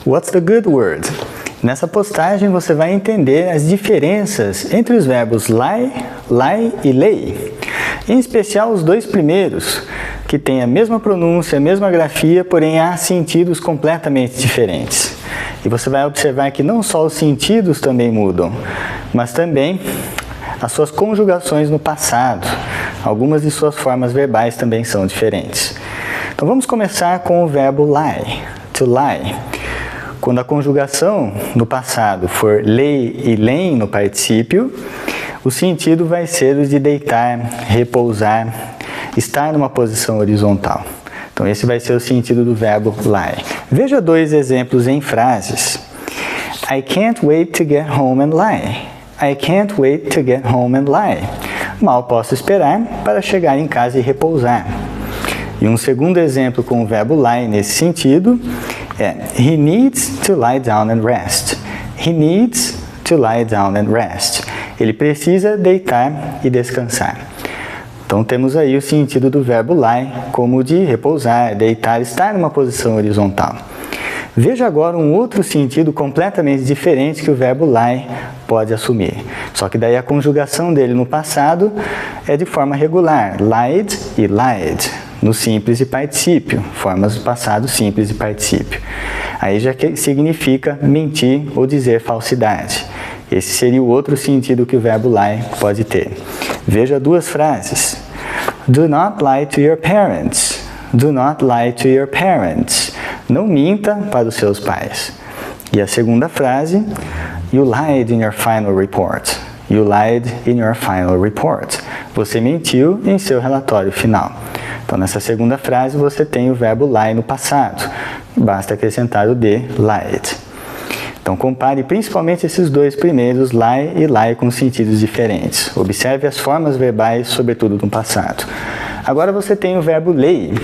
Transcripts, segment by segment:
What's the good word? Nessa postagem você vai entender as diferenças entre os verbos lie e lay. Em especial os dois primeiros, que têm a mesma pronúncia, a mesma grafia, porém há sentidos completamente diferentes. E você vai observar que não só os sentidos também mudam, mas também as suas conjugações no passado. Algumas de suas formas verbais também são diferentes. Então vamos começar com o verbo lie, to lie. Quando a conjugação no passado for lay e len no particípio, o sentido vai ser o de deitar, repousar, estar numa posição horizontal. Então esse vai ser o sentido do verbo lie. Veja dois exemplos em frases. I can't wait to get home and lie. I can't wait to get home and lie. Mal posso esperar para chegar em casa e repousar. E um segundo exemplo com o verbo lie nesse sentido é He needs to lie down and rest. He needs to lie down and rest. Ele precisa deitar e descansar. Então temos aí o sentido do verbo lie como de repousar, deitar, estar numa posição horizontal. Veja agora um outro sentido completamente diferente que o verbo lie pode assumir. Só que daí a conjugação dele no passado é de forma regular, lied e lied, no simples e particípio, formas do passado simples e particípio. Aí já significa mentir ou dizer falsidade. Esse seria o outro sentido que o verbo lie pode ter. Veja duas frases. Do not lie to your parents. Do not lie to your parents. Não minta para os seus pais. E a segunda frase, You lied in your final report. You lied in your final report. Você mentiu em seu relatório final. Então, nessa segunda frase, você tem o verbo lie no passado. Basta acrescentar o de lied. Então, compare principalmente esses dois primeiros, lie e lie, com sentidos diferentes. Observe as formas verbais, sobretudo no passado. Agora você tem o verbo lay.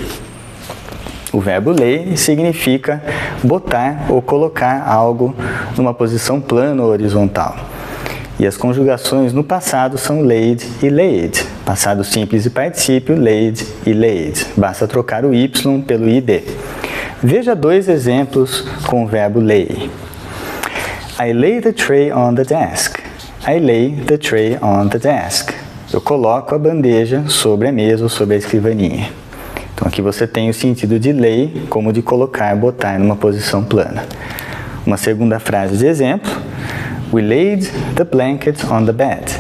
O verbo lay significa botar ou colocar algo numa posição plana ou horizontal. E as conjugações no passado são laid e laid. Passado simples e particípio, laid e laid. Basta trocar o y pelo id. Veja dois exemplos com o verbo lay. I lay the tray on the desk. I lay the tray on the desk. Eu coloco a bandeja sobre a mesa ou sobre a escrivaninha. Então aqui você tem o sentido de lay como de colocar, botar numa posição plana. Uma segunda frase de exemplo. We laid the blanket on the bed.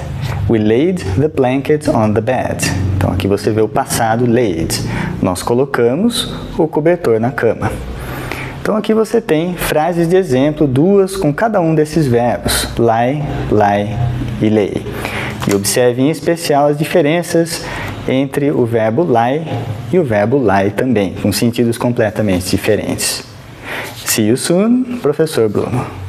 We laid the blanket on the bed. Então aqui você vê o passado laid. Nós colocamos o cobertor na cama. Então aqui você tem frases de exemplo, duas com cada um desses verbos, lie, lie e lay. E observe em especial as diferenças entre o verbo lie e o verbo lie também, com sentidos completamente diferentes. See you soon, Professor Bruno.